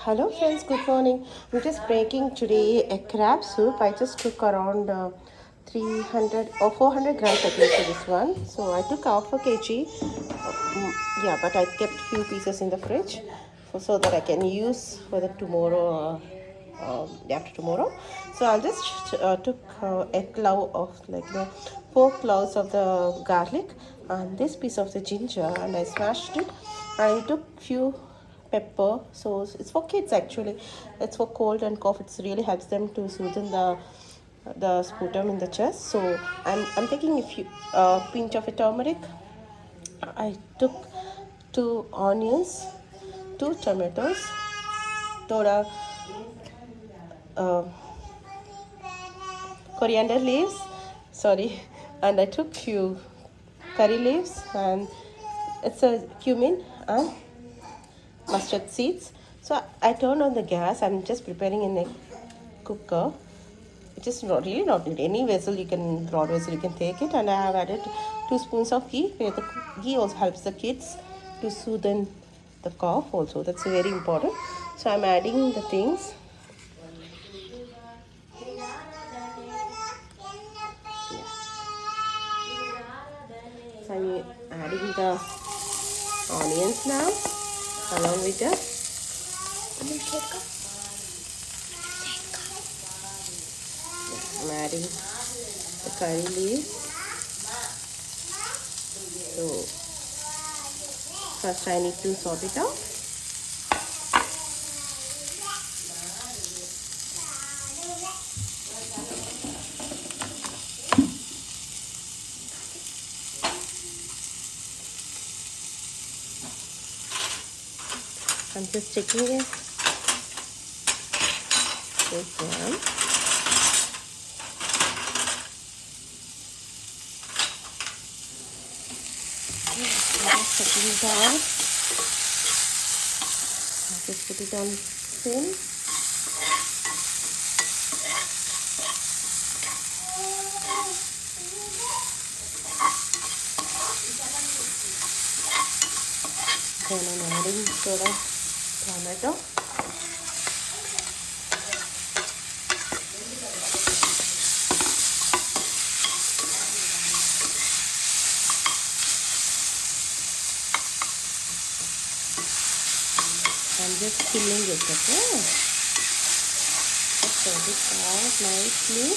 Hello friends, good morning. I'm just making today a crab soup. I just took around 300 or 400 grams I think for this one. So I took half a kg. Yeah, but I kept few pieces in the fridge so that I can use for the tomorrow, day after tomorrow. So I'll just took a clove of four cloves of the garlic and this piece of the ginger and I smashed it. I took few pepper, so it's for kids actually. It's for cold and cough. It really helps them to soothe the sputum in the chest. So I'm taking a few pinch of a turmeric. I took two onions, two tomatoes, thoda uh, coriander leaves, sorry, and I took few curry leaves and it's a cumin and mustard seeds. So I turn on the gas. I'm just preparing in a cooker. It is not really not need any vessel. You can broad vessel. You can take it, and I have added 2 spoons of ghee. Where the ghee also helps the kids to soothe the cough. Also, that's very important. So I'm adding the things. So I'm adding the onions now, along with the I'm adding the curry leaves. So first I need to sort it out. I'm just checking it. This one. Just checking it out. I'll just put it on thin. Then I'm adding soda tomato. I'm just filling it, okay? Just sort it out nicely.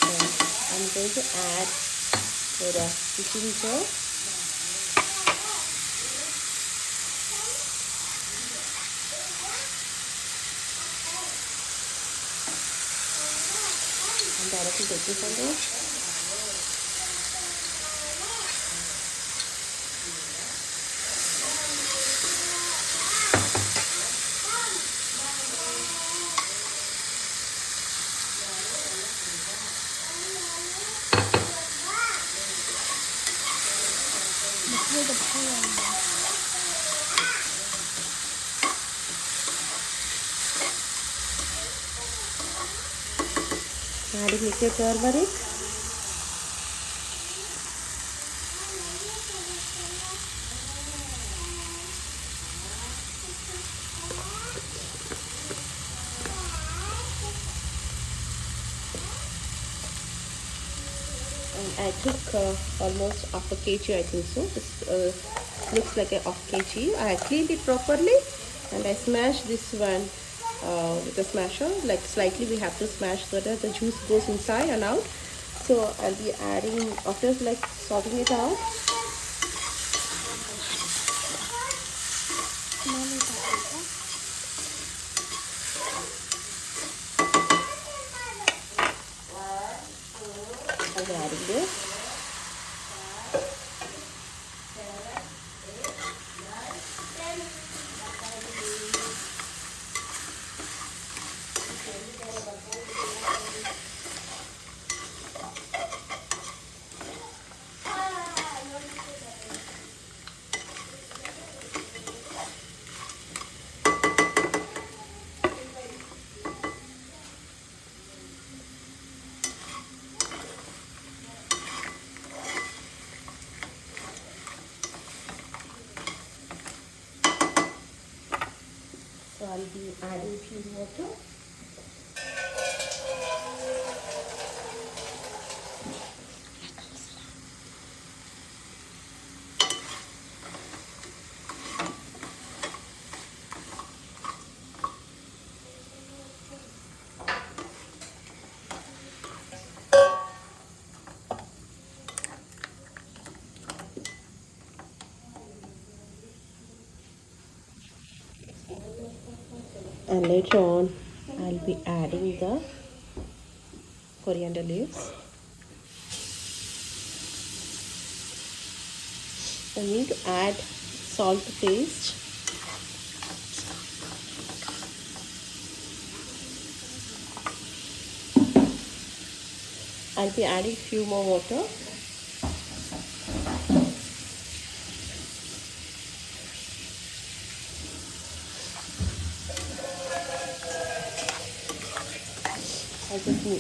Then I'm going to add the ginger. And directly take it from there. Adding liquid turmeric. And I took almost half a kg, I think so. This looks like a half kg. I cleaned it properly and I smashed this one with a smasher. Like slightly we have to smash so that the juice goes inside and out. So I'll be adding, after like sorting it out, I'll be adding this. I'll be adding few water. And later on I'll be adding the coriander leaves. I need to add salt to taste. I'll be adding few more water.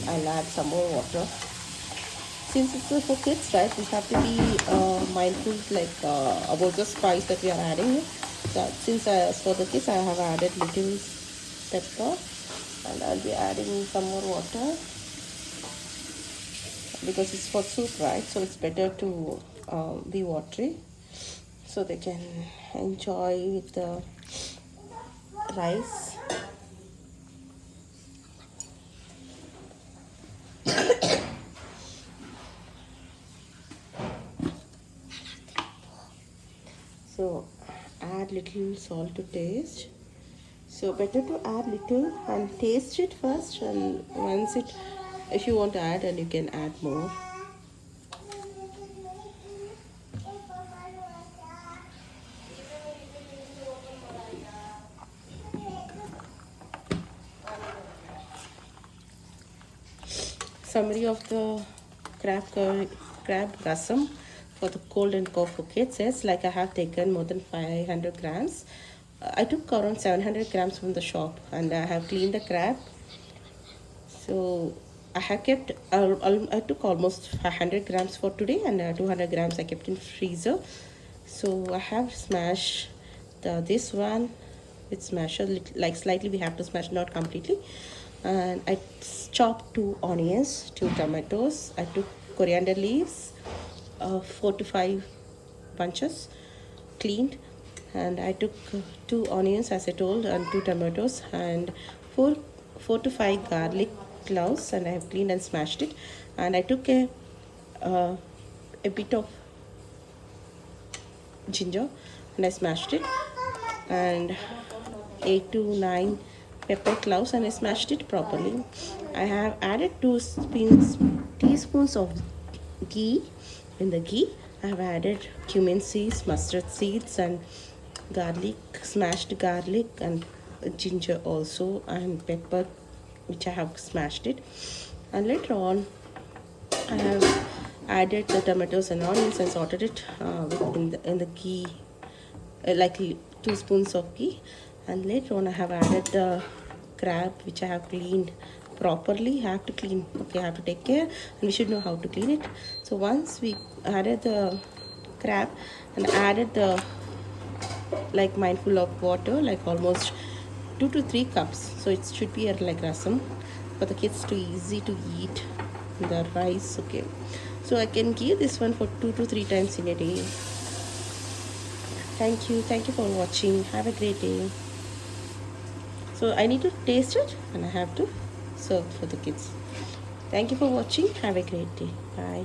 I'll add some more water. Since it's for kids, right, we have to be mindful about the spice that we are adding. So, since for the kids, I have added little pepper, and I'll be adding some more water because it's for soup, right? So it's better to be watery so they can enjoy with the rice. So add little salt to taste. So better to add little and taste it first, and once it, if you want to add, and you can add more. Summary of the crab rasam for the cold and cough for kids is like I have taken more than 500 grams. I took around 700 grams from the shop, and I have cleaned the crab. So I have kept, I took almost 500 grams for today, and 200 grams I kept in freezer. So I have smashed this one with smasher, like slightly we have to smash, not completely. And I chopped 2 onions, 2 tomatoes. I took coriander leaves, 4 to 5 bunches, cleaned. And I took 2 onions, as I told, and 2 tomatoes, and 4 to 5 garlic cloves, and I have cleaned and smashed it. And I took uh, a bit of ginger, and I smashed it, and 8 to 9 pepper cloves, and I smashed it properly. I have added 2 teaspoons of ghee. In the ghee, I have added cumin seeds, mustard seeds, and garlic, smashed garlic, and ginger also, and pepper, which I have smashed it. And later on, I have added the tomatoes and onions and sauteed it in the ghee, like 2 spoons of ghee. And later on, I have added the crab, which I have cleaned properly. I have to clean, okay, I have to take care, and we should know how to clean it. So once we added the crab and added the, like, mindful of water, like almost 2 to 3 cups, so it should be like rasam for the kids to easy to eat the rice. Okay, so I can give this one for 2 to 3 times in a day. Thank you for watching. Have a great day. So I need to taste it, and I have to serve for the kids. Thank you for watching. Have a great day. Bye.